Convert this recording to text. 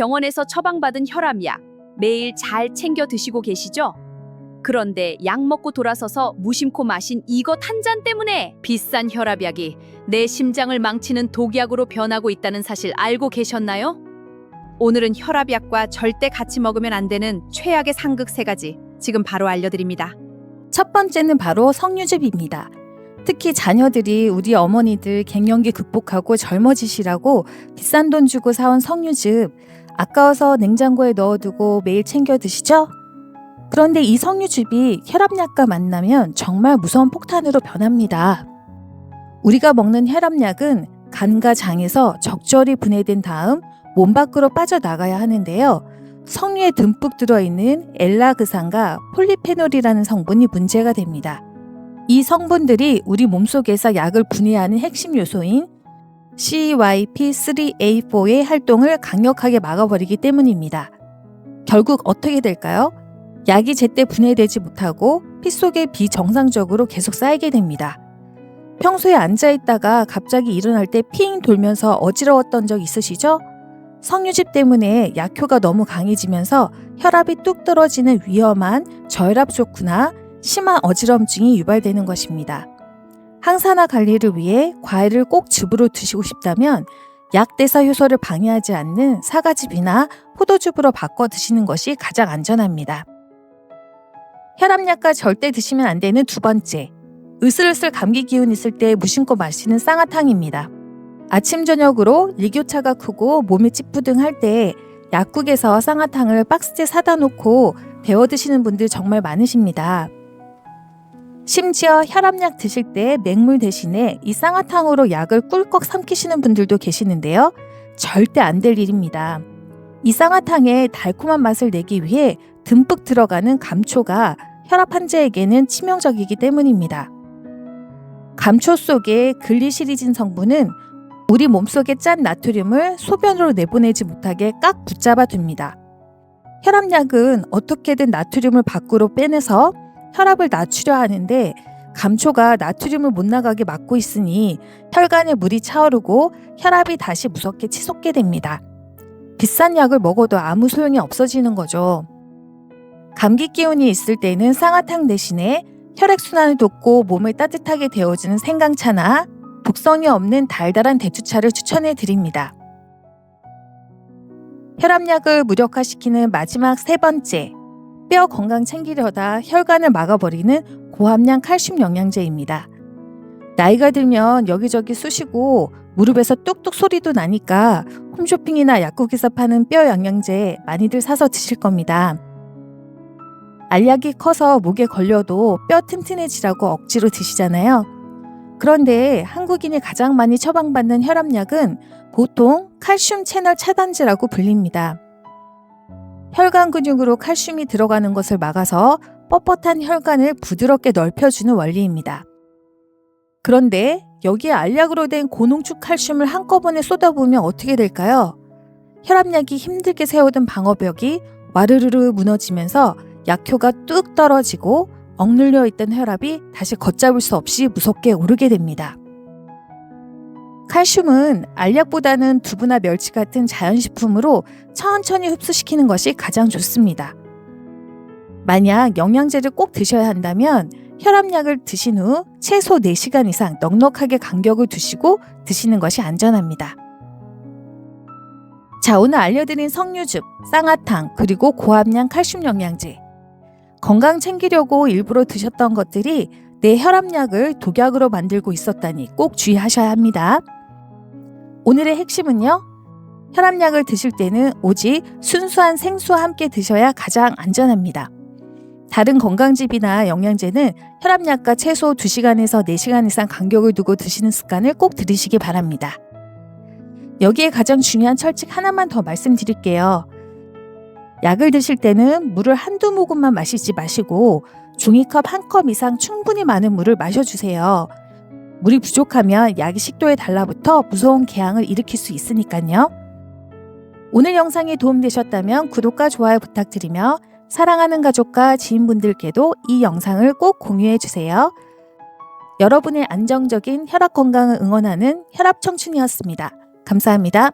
병원에서 처방받은 혈압약 매일 잘 챙겨 드시고 계시죠? 그런데 약 먹고 돌아서서 무심코 마신 이것 한 잔 때문에 비싼 혈압약이 내 심장을 망치는 독약으로 변하고 있다는 사실 알고 계셨나요? 오늘은 혈압약과 절대 같이 먹으면 안 되는 최악의 상극 3가지 지금 바로 알려드립니다. 첫 번째는 바로 석류즙입니다. 특히 자녀들이 우리 어머니들 갱년기 극복하고 젊어지시라고 비싼 돈 주고 사온 석류즙 아까워서 냉장고에 넣어두고 매일 챙겨 드시죠? 그런데 이 석류즙이 혈압약과 만나면 정말 무서운 폭탄으로 변합니다. 우리가 먹는 혈압약은 간과 장에서 적절히 분해된 다음 몸 밖으로 빠져나가야 하는데요. 석류에 듬뿍 들어있는 엘라그산과 폴리페놀이라는 성분이 문제가 됩니다. 이 성분들이 우리 몸속에서 약을 분해하는 핵심 요소인 CYP3A4의 활동을 강력하게 막아버리기 때문입니다. 결국 어떻게 될까요? 약이 제때 분해되지 못하고 피 속에 비정상적으로 계속 쌓이게 됩니다. 평소에 앉아있다가 갑자기 일어날 때 핑 돌면서 어지러웠던 적 있으시죠? 석류즙 때문에 약효가 너무 강해지면서 혈압이 뚝 떨어지는 위험한 저혈압 쇼크나 심한 어지럼증이 유발되는 것입니다. 항산화 관리를 위해 과일을 꼭 즙으로 드시고 싶다면 약대사 효소를 방해하지 않는 사과즙이나 포도즙으로 바꿔 드시는 것이 가장 안전합니다. 혈압약과 절대 드시면 안 되는 두 번째, 으슬으슬 감기 기운 있을 때 무심코 마시는 쌍화탕입니다. 아침 저녁으로 일교차가 크고 몸이 찌뿌둥할 때 약국에서 쌍화탕을 박스째 사다 놓고 데워 드시는 분들 정말 많으십니다. 심지어 혈압약 드실 때 맹물 대신에 이 쌍화탕으로 약을 꿀꺽 삼키시는 분들도 계시는데요. 절대 안 될 일입니다. 이 쌍화탕의 달콤한 맛을 내기 위해 듬뿍 들어가는 감초가 혈압 환자에게는 치명적이기 때문입니다. 감초 속의 글리시리진 성분은 우리 몸속의 짠 나트륨을 소변으로 내보내지 못하게 꽉 붙잡아 둡니다. 혈압약은 어떻게든 나트륨을 밖으로 빼내서 혈압을 낮추려 하는데 감초가 나트륨을 못 나가게 막고 있으니 혈관에 물이 차오르고 혈압이 다시 무섭게 치솟게 됩니다. 비싼 약을 먹어도 아무 소용이 없어지는 거죠. 감기 기운이 있을 때는 쌍화탕 대신에 혈액순환을 돕고 몸을 따뜻하게 데워주는 생강차나 독성이 없는 달달한 대추차를 추천해 드립니다. 혈압약을 무력화시키는 마지막 3번째, 뼈 건강 챙기려다 혈관을 막아버리는 고함량 칼슘 영양제입니다. 나이가 들면 여기저기 쑤시고 무릎에서 뚝뚝 소리도 나니까 홈쇼핑이나 약국에서 파는 뼈 영양제 많이들 사서 드실 겁니다. 알약이 커서 목에 걸려도 뼈 튼튼해지라고 억지로 드시잖아요. 그런데 한국인이 가장 많이 처방받는 혈압약은 보통 칼슘 채널 차단제라고 불립니다. 혈관 근육으로 칼슘이 들어가는 것을 막아서 뻣뻣한 혈관을 부드럽게 넓혀주는 원리입니다. 그런데 여기에 알약으로 된 고농축 칼슘을 한꺼번에 쏟아부으면 어떻게 될까요? 혈압약이 힘들게 세우던 방어벽이 와르르르 무너지면서 약효가 뚝 떨어지고 억눌려 있던 혈압이 다시 걷잡을 수 없이 무섭게 오르게 됩니다. 칼슘은 알약보다는 두부나 멸치 같은 자연식품으로 천천히 흡수시키는 것이 가장 좋습니다. 만약 영양제를 꼭 드셔야 한다면 혈압약을 드신 후 최소 4시간 이상 넉넉하게 간격을 두시고 드시는 것이 안전합니다. 자, 오늘 알려드린 석류즙, 쌍화탕, 그리고 고함량 칼슘 영양제. 건강 챙기려고 일부러 드셨던 것들이 내 혈압약을 독약으로 만들고 있었다니 꼭 주의하셔야 합니다. 오늘의 핵심은요. 혈압약을 드실 때는 오직 순수한 생수와 함께 드셔야 가장 안전합니다. 다른 건강즙이나 영양제는 혈압약과 최소 2시간에서 4시간 이상 간격을 두고 드시는 습관을 꼭 들이시기 바랍니다. 여기에 가장 중요한 철칙 하나만 더 말씀드릴게요. 약을 드실 때는 물을 한두 모금만 마시지 마시고 종이컵 1컵 이상 충분히 많은 물을 마셔주세요. 물이 부족하면 약이 식도에 달라붙어 무서운 궤양을 일으킬 수 있으니까요. 오늘 영상이 도움되셨다면 구독과 좋아요 부탁드리며 사랑하는 가족과 지인분들께도 이 영상을 꼭 공유해주세요. 여러분의 안정적인 혈압 건강을 응원하는 혈압청춘이었습니다. 감사합니다.